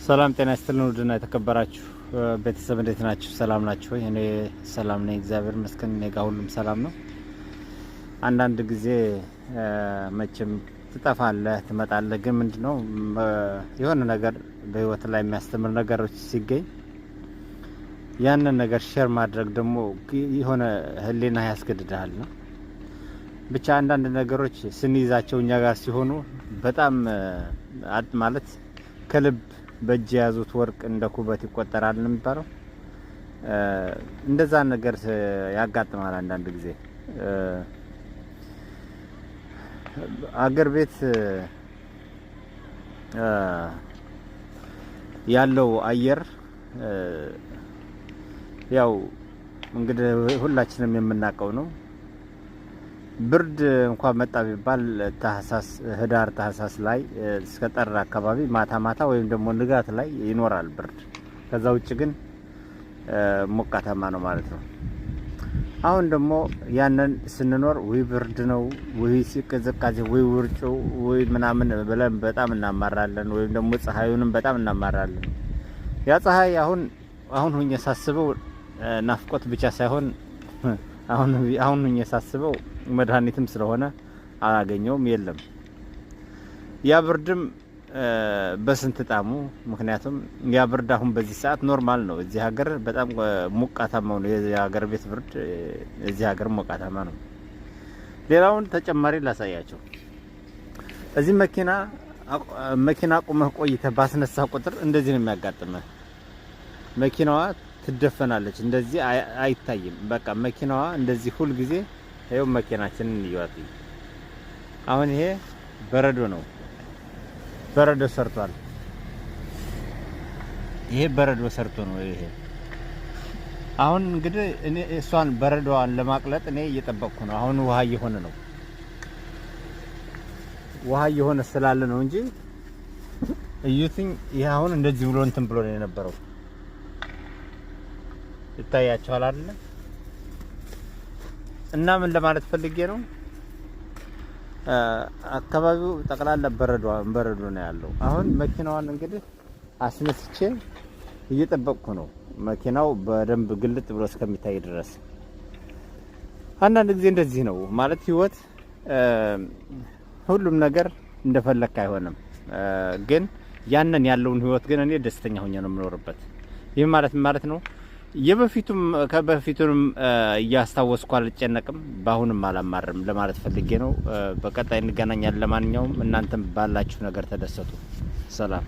ሰላም ጤና ይስጥልን። ውድና የተከበራችሁ ቤተሰብ እንዴት ናችሁ? ሰላም ናችሁ ወይ? እኔ ሰላም ነኝ፣ እግዚአብሔር ይመስገን። እኔ ጋር ሁሉም ሰላም ነው። አንዳንድ ጊዜ መቼም ትጠፋለህ ትመጣለህ፣ ግን ምንድነው የሆነ ነገር በህይወት ላይ የሚያስተምር ነገሮች ሲገኝ ያንን ነገር ሼር ማድረግ ደግሞ የሆነ ህሊና ያስገድዳል ነው። ብቻ አንዳንድ ነገሮች ስንይዛቸው እኛ ጋር ሲሆኑ በጣም ማለት ከልብ በእጅ የያዙት ወርቅ እንደ ኩበት ይቆጠራል ነው የሚባለው። እንደዛ ነገር ያጋጥማል አንዳንድ ጊዜ። አገር ቤት ያለው አየር ያው እንግዲህ ሁላችንም የምናውቀው ነው። ብርድ እንኳን መጣ ቢባል ህዳር ታህሳስ ላይ እስከ ጥር አካባቢ ማታ ማታ ወይም ደግሞ ንጋት ላይ ይኖራል ብርድ። ከዛ ውጭ ግን ሞቃታማ ነው ማለት ነው። አሁን ደግሞ ያንን ስንኖር ወይ ብርድ ነው ወይ ሲቀዘቃዜ ወይ ውርጭ ወይ ምናምን ብለን በጣም እናማራለን፣ ወይም ደግሞ ፀሐዩንም በጣም እናማራለን። ያ ፀሐይ አሁን ሁኜ ሳስበው ናፍቆት ብቻ ሳይሆን አሁን ሁኜ ሳስበው መድኃኒትም ስለሆነ አላገኘውም፣ የለም። ያ ብርድም በስንት ጣሙ። ምክንያቱም ያ ብርድ አሁን በዚህ ሰዓት ኖርማል ነው። እዚህ ሀገር በጣም ሞቃታማ ነው። የሀገር ቤት ብርድ እዚህ ሀገር ሞቃታማ ነው። ሌላውን ተጨማሪ ላሳያቸው። እዚህ መኪና ቁመህ ቆይተህ ባስነሳ ቁጥር እንደዚህ ነው የሚያጋጥመህ። መኪናዋ ትደፈናለች፣ እንደዚህ አይታይም። በቃ መኪናዋ እንደዚህ ሁል ጊዜ ይሄው መኪናችንን ይዋጥ። አሁን ይሄ በረዶ ነው፣ በረዶ ሰርቷል። ይሄ በረዶ ሰርቶ ነው ይሄ። አሁን እንግዲህ እኔ እሷን በረዶዋን ለማቅለጥ እኔ እየጠበቅኩ ነው። አሁን ውሃ እየሆነ ነው፣ ውሃ እየሆነ ስላለ ነው እንጂ እዩትኝ። ይሄ አሁን እንደዚህ ብሎ እንትን ብሎ ነው የነበረው። ይታያቸዋል አይደል? እና ምን ለማለት ፈልጌ ነው፣ አካባቢው ጠቅላላ በረዶ ነው ያለው። አሁን መኪናዋን እንግዲህ አስነስቼ እየጠበቅኩ ነው፣ መኪናው በደንብ ግልጥ ብሎ እስከሚታይ ድረስ። አንዳንድ ጊዜ እንደዚህ ነው ማለት ህይወት። ሁሉም ነገር እንደፈለክ አይሆንም፣ ግን ያንን ያለውን ህይወት ግን እኔ ደስተኛ ሆኜ ነው የምኖርበት። ይህ ማለት ነው ከበፊቱም እያስታወስኩ አልጨነቅም፣ በአሁንም አላማርም ለማለት ፈልጌ ነው። በቀጣይ እንገናኛለን። ለማንኛውም እናንተም ባላችሁ ነገር ተደሰቱ። ሰላም።